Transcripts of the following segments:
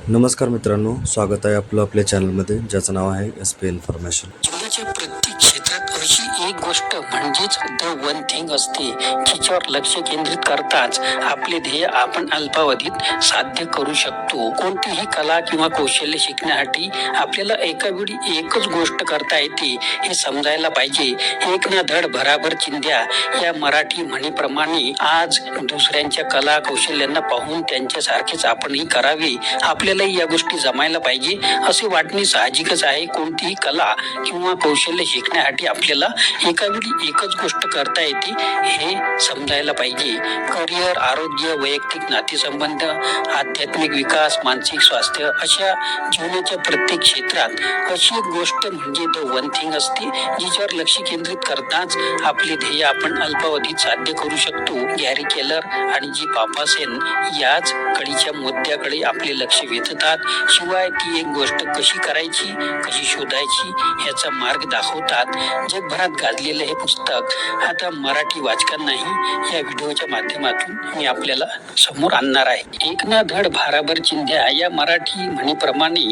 नमस्कार मित्रांनो, स्वागत आहे आपलं आपल्या चॅनलमध्ये, ज्याचं नाव आहे SP इन्फॉर्मेशन. जीवनाच्या प्रत्येक क्षेत्रात अशी एक गोष्ट म्हणजेच द वन थिंग असते जिच्यावर लक्ष केंद्रित करताच आपले ध्येय आपण अल्पावधीत साध्य करू शकतो. कोणतीही कला किंवा कौशल्य शिकण्यासाठी आपल्याला एका वेळी एकच गोष्ट करता येते हे समजायला पाहिजे. एक ना धड भराभर चिंध्या या मराठी म्हणीप्रमाणे आज दुसऱ्यांच्या कला कौशल्यांना पाहून त्यांच्यासारखेच आपणही करावे, आपल्यालाही या गोष्टी जमायला पाहिजे असे वाटणे साहजिकच आहे. कोणतीही कला किंवा कौशल्य शिकण्यासाठी आपल्याला एका वेळी एकच गोष्ट करता येते हे समजायला पाहिजे. करिअर, आरोग्य, वैयक्तिक नातेसंबंध, आध्यात्मिक विकास, मानसिक स्वास्थ्य अशा जीवनाच्या प्रत्येक क्षेत्रात अशी एक गोष्ट म्हणजे द वन थिंग असते जिच्यावर लक्ष केंद्रित करताच आपले ध्येय आपण अल्पावधीत साध्य करू शकतो. गॅरी केलर आणि जी पापासेन याच कळीच्या मुद्द्याकडे आपले लक्ष वेधतात. शिवाय ती एक गोष्ट कशी करायची, कशी शोधायची याचा मार्ग दाखवतात. जगभरात गाजलेलं हे पुस्तक आता मराठी वाचकांनाही या व्हिडिओच्या माध्यमातून मी आपल्याला समोर आणणार आहे. एक ना धड भाराभर चिंध्या या मराठी म्हणीप्रमाणे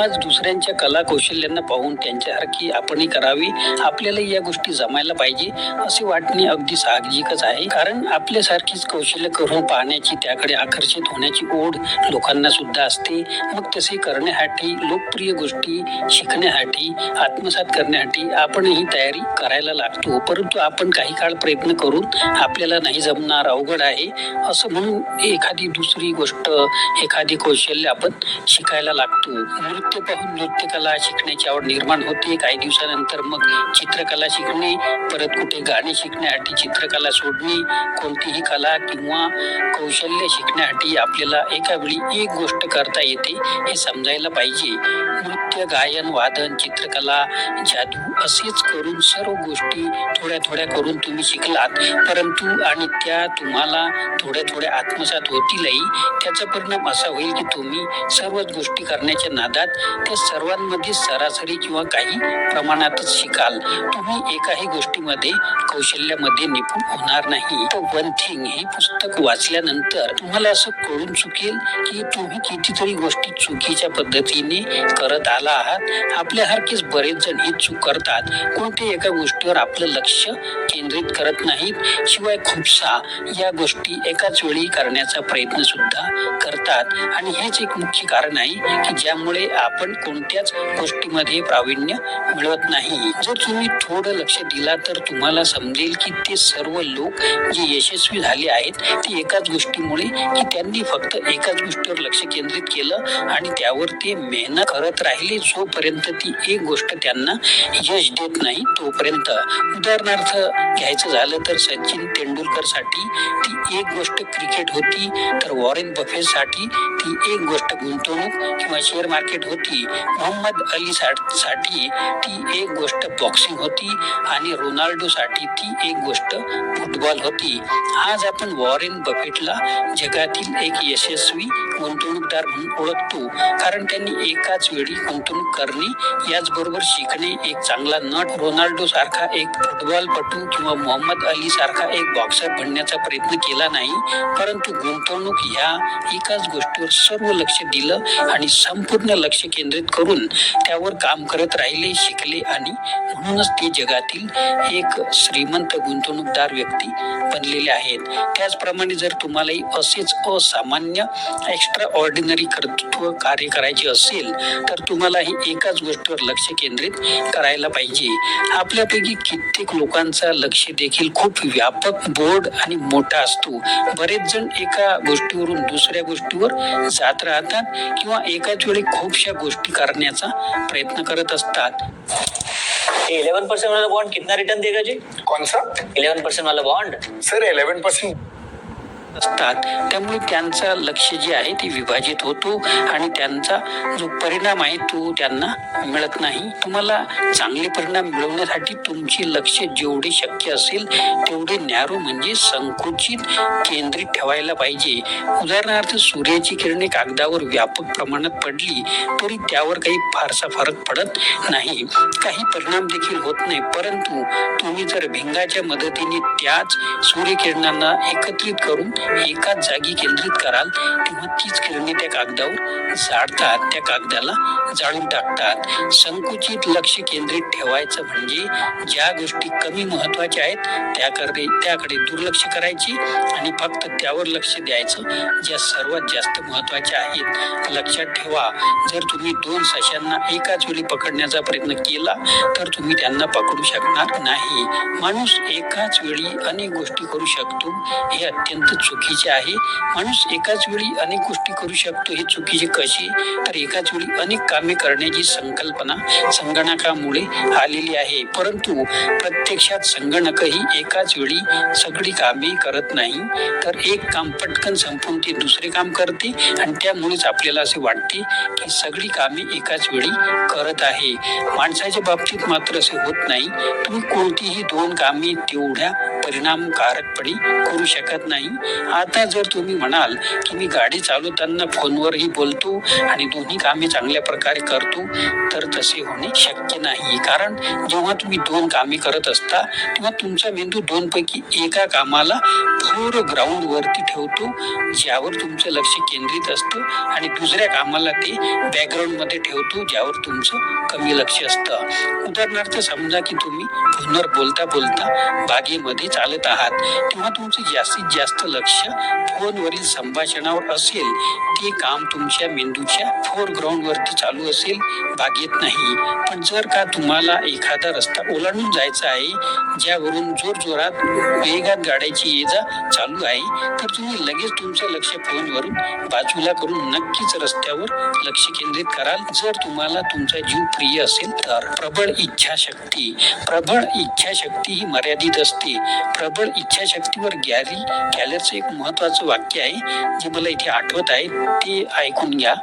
आज दुसऱ्यांच्या कला कौशल्यांना पाहून त्यांच्यासारखी आपणही करावी, आपल्याला या गोष्टी जमायला पाहिजे असे वाटणे अगदी साहजिकच आहे. कारण आपल्यासारखीच कौशल्य करून पाहण्याची, त्याकडे आकर्षित होण्याची ओढ लोकांना सुद्धा असते. मग तसे करण्यासाठी, लोकप्रिय गोष्टी शिकण्यासाठी, आत्मसात करण्यासाठी आपणही तयारी करायला लागतो. परंतु आपण काही काळ प्रयत्न करून आपल्याला नाही जमणार, अवघड आहे असं म्हणून एखादी दुसरी गोष्ट, एखादी कौशल्य आपण शिकायला लागतो. नृत्य पाहून नृत्यकला शिकण्याची आवड निर्माण होते. काही दिवसानंतर मग चित्रकला शिकणे, परत कुठे गाणे शिकण्यासाठी चित्रकला सोडणे. कोणतीही कला किंवा कौशल्य शिकण्यासाठी आपल्याला एका वेळी एक गोष्ट करता येते हे समजायला पाहिजे. नृत्य, गायन, वादन, चित्रकला, जादू असेच करून सर्व गोष्टी थोड्या थोड्या करून तुम्ही शिकलात, परंतु आणि त्या तुम्हाला थोड्या थोड्या आत्मसात होतीलही. त्याचा परिणाम असा होईल की तुम्ही सर्वच गोष्टी करण्याच्या नादात त्या सर्वांमध्ये सरासरी किंवा काही प्रमाणातच शिकाल. तुम्ही एकाही गोष्टीमध्ये, कौशल्यामध्ये निपुण होणार नाही. वन थिंग हे पुस्तक वाचल्यानंतर तुम्हाला असं कळून चुकेल की तुम्ही कितीतरी गोष्टी चुकीच्या पद्धतीने करत आला आहात. आपल्यासारखेच बरेच जण ही चूक करतात. कोणत्याही एका गोष्टीवर आपलं लक्ष केंद्रित करत नाहीत. शिवाय खूपसा या गोष्टी एकाच वेळी करण्याचा प्रयत्न सुद्धा करतात. आणि हेच एक मुख्य कारण आहे की ज्यामुळे आपण कोणत्याच गोष्टीमध्ये प्रावीण्य मिळवत नाही. जर तुम्ही थोडं लक्ष दिला तर तुम्हाला समजेल की ते सर्व लोक जे यशस्वी झाले आहेत ते एकाच गोष्टीमुळे की त्यांनी फक्त एकाच गोष्टीवर लक्ष केंद्रित केलं आणि त्यावर ते मेहनत करत राहिले जोपर्यंत ती एक गोष्ट त्यांना यश देत नाही तोपर्यंत. उदाहरणार्थ घ्यायचं झालं तर सचिन तेंडुलकर साठी ती एक गोष्ट क्रिकेट होती, तर वॉरेन बफेट साठी ती एक गोष्ट गुंतवणूक किंवा शेअर मार्केट होती. मोहम्मद अली साठी ती एक गोष्ट बॉक्सिंग होती आणि रोनाल्डो साठी ती एक गोष्ट फुटबॉल होती. आज आपण वॉरेन बफेटला जगातील एक यशस्वी गुंतवणूकदार म्हणून ओळखतो, कारण त्यांनी एकाच वेळी गुंतवणूक करणे याचबरोबर शिकणे, एक चांगला नट, रोनाल्डो सारखा एक फुटबॉलपटू किंवा मोहम्मद अली सारखा एक बॉक्सर बनण्याचा प्रयत्न केला नाही, परंतु गुंतवणूक ह्या एकाच गोष्टीवर सर्व लक्ष दिलं आणि संपूर्ण लक्ष केंद्रित करून त्यावर काम करत राहिले, शिकले आणि म्हणूनच ते जगातील एक श्रीमंत गुंतवणूकदार व्यक्ती बनलेले आहेत. त्याचप्रमाणे जर तुम्हालाही असेच असामान्य, एक्स्ट्रा ऑर्डिनरी कर्तृत्व कार्य करायचे असेल तर तुम्हालाही एकाच गोष्टीवर लक्ष केंद्रित करायला पाहिजे. आपल्यापैकी कित्येक लोकांचा लक्ष देखील खूप व्यापक, बोर्ड आणि मोठा असतो. बरेच जण एका गोष्टीवरून दुसऱ्या गोष्टीवर जात राहतात किंवा एकाच वेळी खूपशा गोष्टी करण्याचा प्रयत्न करत असतात. 11% वाला बॉन्ड कितना रिटर्न देगा जी? कौन सा? 11% वाला बॉन्ड सर 11% असतात. त्यामुळे त्यांचा लक्ष जे आहे ते विभाजित होतो आणि त्यांचा जो परिणाम आहे तो त्यांना मिळत नाही. तुम्हाला चांगले परिणाम मिळवण्यासाठी तुमचे लक्ष जेवढे शक्य असेल तेवढे नॅरो म्हणजे संकुचित केंद्रित ठेवायला पाहिजे. उदाहरणार्थ सूर्याची किरणे कागदावर व्यापक प्रमाणात पडली तरी त्यावर काही फारसा फरक पडत नाही, काही परिणाम देखील होत नाही. परंतु तुम्ही जर भिंगाच्या मदतीने त्याच सूर्यकिरणांना एकत्रित करून एकाच जागी केंद्रित कराल तेव्हा तीच किरणे त्या कागदावर जाळतात, त्या कागदाला जाळून टाकतात. संकुचित लक्ष केंद्रित ठेवायचं म्हणजे ज्या गोष्टी कमी महत्वाच्या आहेत त्याकडे दुर्लक्ष करायची आणि फक्त त्यावर लक्ष द्यायचं ज्या सर्वात जास्त महत्वाच्या आहेत. लक्षात ठेवा, जर तुम्ही 2 सशांना एकाच वेळी पकडण्याचा प्रयत्न केला तर तुम्ही त्यांना पकडू शकणार नाही. माणूस एकाच वेळी अनेक गोष्टी करू शकतो हे अत्यंत चुकीचे आहे. माणूस एकाच वेळी अनेक गोष्टी करू शकतो हे चुकीचे कसे? तर एकाच वेळी अनेक कामे करण्याची संकल्पना संगणकामुळे आलेली आहे, परंतु प्रत्यक्षात संगणकही एकाच वेळी सगळी कामे करत नाही. तर एक काम पटकन संपून ते दुसरे काम करते आणि त्यामुळेच आपल्याला असे वाटते की सगळी कामे एकाच वेळी करत आहे. माणसाच्या बाबतीत मात्र असे होत नाही. तुम्ही कोणतीही 2 कामे तेवढ्या परिणामकारकपणे करू शकत नाही. आता जर तुम्ही म्हणाल की मी गाडी चालवताना फोनवरही बोलतो आणि दोन्ही कामे चांगल्या प्रकारे करतो, तर तसे होणे शक्य नाही. कारण जेव्हा तुम्ही 2 कामे करत असता तेव्हा तुमचा मेंदू 2 पैकी एका कामाला फोरग्राऊंड वरती ठेवतो, ज्यावर तुमचं लक्ष केंद्रित असतं, आणि दुसऱ्या कामाला ते बॅकग्राऊंड मध्ये ठेवतो, ज्यावर तुमचं कमी लक्ष असतं. उदाहरणार्थ समजा की तुम्ही फोनवर बोलता बोलता बागेमध्ये चालत आहात, तेव्हा तुमचं जास्तीत जास्त लक्ष फोनवरील संभाषणावर असेल. ते काम तुमच्या मेंदूच्या फोरग्राऊंड वरती चालू असेल, बागेत नाही. पण जर का तुम्हाला एखादा रस्ता ओलांडून जायचा आहे, ज्यावरून जोरजोरात वेगात गाड्याची ये जा चालू आहे, तर तुम्ही लगेच तुमचं लक्ष फोनवरून बाजूला करून नक्कीच रस्त्यावर लक्ष केंद्रित कराल. जर तुम्हाला तुमचा जीव प्रिय असेल तर. प्रबळ इच्छाशक्ती ही मर्यादित असते. प्रबळ इच्छाशक्तीवर गॅरी कॅलरचं एक महत्वाचं वाक्य आहे जे मला इथे आठवत आहे, ते ऐकून घ्या.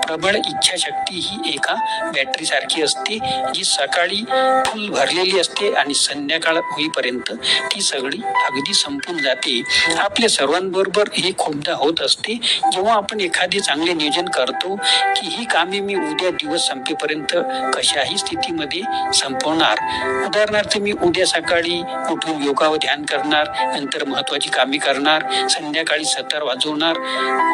प्रबळ इच्छाशक्ती ही एका बॅटरी सारखी असते जी सकाळी फुल भरलेली असते आणि संध्याकाळ होईपर्यंत ती सगळी अगदी संपून जाते. आपल्या सर्वांबरोबर हे खूपदा होत असते. जेव्हा आपण एखादे चांगले नियोजन करतो की ही कामे मी उद्या दिवस संपेपर्यंत कशाही स्थितीमध्ये संपवणार. उदाहरणार्थ मी उद्या सकाळी उठून योगा व ध्यान करणार, नंतर महत्वाची कामे करणार, संध्याकाळी सतार वाजवणार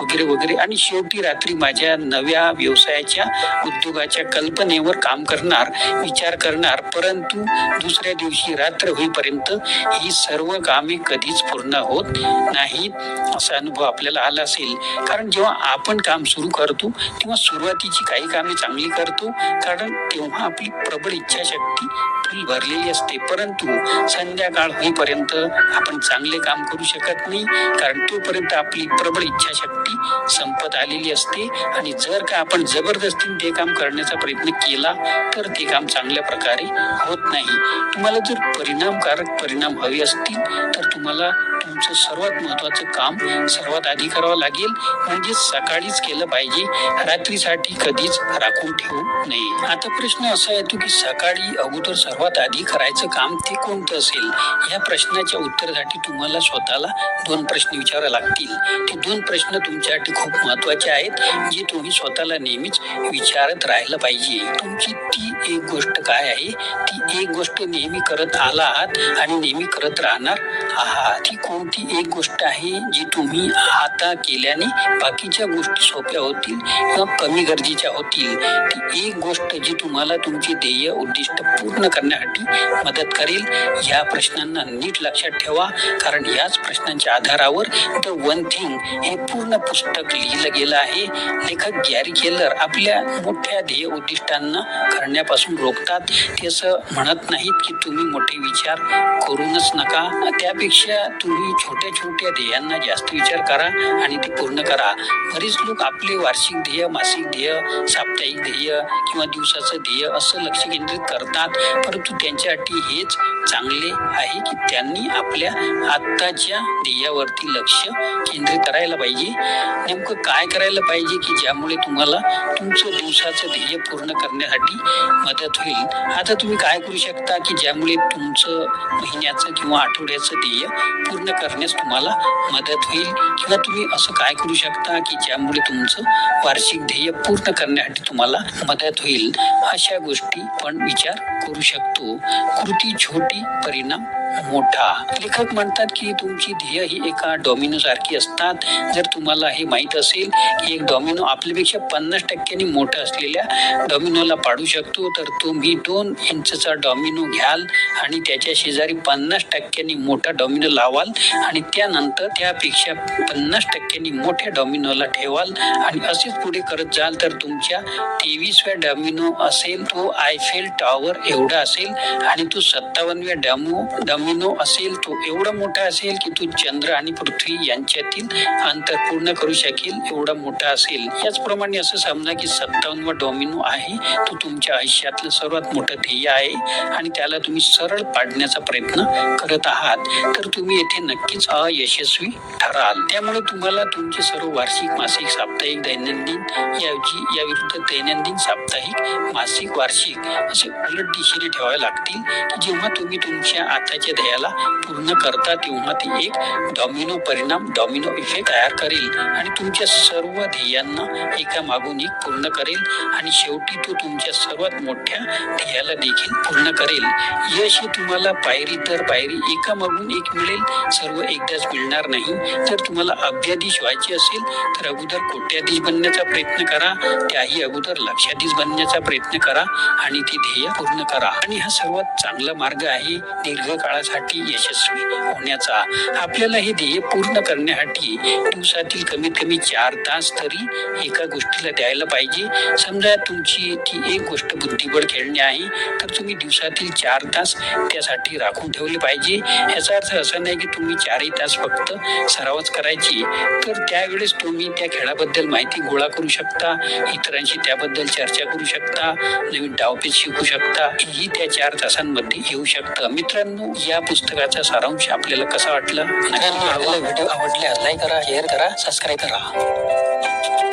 वगैरे वगैरे, आणि शेवटी रात्री माझ्या नव्या व्यवसायाच्या उद्योगाच्या कल्पनेवर काम करणार, विचार करणार. परंतु दुसऱ्या दिवशी रात्र होईपर्यंत ही सर्व कामे कधीच पूर्ण होत नाहीत. असा अनुभव आपल्याला आला असेल. कारण जेव्हा आपण काम सुरू करतो तेव्हा सुरुवातीची काही कामे चांगली करतो, कारण तेव्हा आपली प्रबळ इच्छाशक्ती फुल भरलेली असते. परंतु संध्याकाळ होईपर्यंत आपण चांगले काम करू शकत नाही, कारण तोपर्यंत आपली प्रबळ इच्छाशक्ती संपत आलेली असते. आणि जर का आपण जबरदस्तीने ते काम करण्याचा प्रयत्न केला तर ते काम चांगल्या प्रकारे होत नाही. तुम्हाला जर परिणामकारक परिणाम हवे असतील तर तुम्हाला तुमचं सर्वात महत्वाचं काम सर्वात आधी करावं लागेल, म्हणजे सकाळीच केलं पाहिजे, रात्रीसाठी कधीच राखून ठेवू नये. आता प्रश्न असा येतो की सकाळी अगोदर सर्वात आधी करायचं काम ते कोणतं असेल? या प्रश्नाच्या उत्तरासाठी तुम्हाला स्वतःला 2 प्रश्न विचारावे लागतील. ते 2 प्रश्न तुमच्यासाठी खूप महत्वाचे आहेत, जे तुम्ही स्वतःला नेहमीच विचारत राहिलं पाहिजे. तुमची ती एक गोष्ट काय आहे? ती एक गोष्ट नेहमी करत आला आहात आणि नेहमी करत राहणार आहात. ती कोणती एक गोष्ट आहे जी तुम्ही आता केल्याने बाकीच्या गोष्टी सोप्या होतील किंवा कमी गरजेच्या होतील? ती एक गोष्ट जी तुम्हाला तुमचे ध्येय उद्दिष्ट पूर्ण करण्यासाठी मदत करेल. या प्रश्नांना नीट लक्षात ठेवा, कारण याच प्रश्नांच्या आधारावर द वन थिंग हे पूर्ण पुस्तक लिहिलं गेलं आहे. लेखक गॅरी केलर आपल्या मोठ्या ध्येय उद्दिष्टांना करण्यापासून रोखतात. ते असं म्हणत नाहीत की तुम्ही मोठे विचार करूनच नका, त्यापेक्षा तुम्ही छोट्या छोट्या ध्येयांना जास्त विचार करा आणि ते पूर्ण करा. बरेच लोक आपले वार्षिक ध्येय, मासिक ध्येय, साप्ताहिक ध्येय किंवा दिवसाचं ध्येय असं लक्ष केंद्रित करतात, परंतु त्यांच्यासाठी हेच चांगले आहे की त्यांनी आपल्या आत्ताच्या ध्येयावरती लक्ष केंद्रित करायला पाहिजे. नेमकं काय करायला पाहिजे की ज्यामुळे तुम्हाला तुमचं दिवसाचं ध्येय पूर्ण करण्यासाठी मदत होईल? आता तुम्ही काय करू शकता की ज्यामुळे तुमचं महिन्याचं किंवा आठवड्याचं ध्येय पूर्ण करण्यास तुम्हाला मदत होईल? किंवा तुम्ही असं काय करू शकता की ज्यामुळे तुमचं वार्षिक ध्येय पूर्ण करण्यासाठी तुम्हाला मदत होईल? अशा गोष्टी पण विचार करू शकतो. कृती छोटी, परिणाम मोठा. लेखक म्हणतात की तुमची ध्येय ही एका डॉमिनो सारखी असतात. जर तुम्हाला हे माहित असेल की एक डॉमिनो आपल्यापेक्षा 50% मोठा असलेल्या डॉमिनोला पाडू शकतो, तर तुम्ही 2 इंचचा डॉमिनो घ्याल आणि त्याच्या शेजारी 50% मोठा डॉमिनो लावाल आणि त्यानंतर त्यापेक्षा 50% मोठ्या डॉमिनोला ठेवाल आणि असेच पुढे करत जाल तर तुमच्या 23व्या डॉमिनो असेल तो आयफेल टॉवर एवढा असेल आणि तो 57व्या डॉमिनो असेल तो एवढा मोठा असेल की तो चंद्र आणि पृथ्वी यांच्यातील अंतर पूर्ण करू शकेल एवढा मोठा असेल. याचप्रमाणे असं समजा की 57वा डॉमिनो आहे तो तुमच्या आयुष्यातलं सर्वात मोठं ध्येय आहे आणि त्याला तुम्ही सरळ पाडण्याचा प्रयत्न करत आहात, तर तुम्ही येथे नक्कीच अयशस्वी ठराल. त्यामुळे तुम्हाला तुमचे सर्व वार्षिक, मासिक, साप्ताहिक, दैनंदिन या विरुद्ध दैनंदिन, साप्ताहिक, मासिक, वार्षिक असे उलट दिशेने ठेवावे लागतील की जेव्हा तुम्ही तुमच्या आताच्या ध्येयाला पूर्ण करता तेव्हा ते एक डॉमिनो परिणाम, डॉमिनो इफेक्ट तयार करेल आणि तुमच्या सर्व ध्येयांना एका मागून एक पूर्ण करेल आणि शेवटी तो तुमच्या सर्वात मोठ्या ध्येयाला देखील पूर्ण करेल. यश हे तुम्हाला पायरी दर पायरी एका मागून एक मिळेल, सर्व एकदाच मिळणार नाही. जर तुम्हाला अब्जाधीश व्हायचे असेल तर अगोदर कोट्याधीश बनण्याचा प्रयत्न करा, त्याही अगोदर लक्षाधीश बनण्याचा प्रयत्न करा आणि ते ध्येय पूर्ण करा. आणि हा सर्वात चांगला मार्ग आहे दीर्घकाळासाठी यशस्वी होण्याचा. आपल्याला हे ध्येय पूर्ण करण्यासाठी दिवसातील कमीत कमी 4 तास तरी एका गोष्टीला द्यायला पाहिजे. समजा तुमची ती एक गोष्ट बुद्धिबळ खेळणे आहे, तर तुम्ही दिवसातील 4 तास त्यासाठी राखून ठेवले पाहिजे. याचा अर्थ असा नाही की तुम्ही 4 तास फक्त सरावच करायची, तर त्यावेळेस तुम्ही त्या खेळाबद्दल माहिती गोळा करू शकता, इतरांशी त्याबद्दल चर्चा करू शकता, नवीन डावपेच शिकू शकता. ही त्या 4 तासांमध्ये येऊ शकतं. मित्रांनो, या पुस्तकाचा सारांश आपल्याला कसा वाटला? मित्रांनो, आपल्याला व्हिडिओ आवडल्यास लाईक करा, शेअर करा, सबस्क्राईब करा.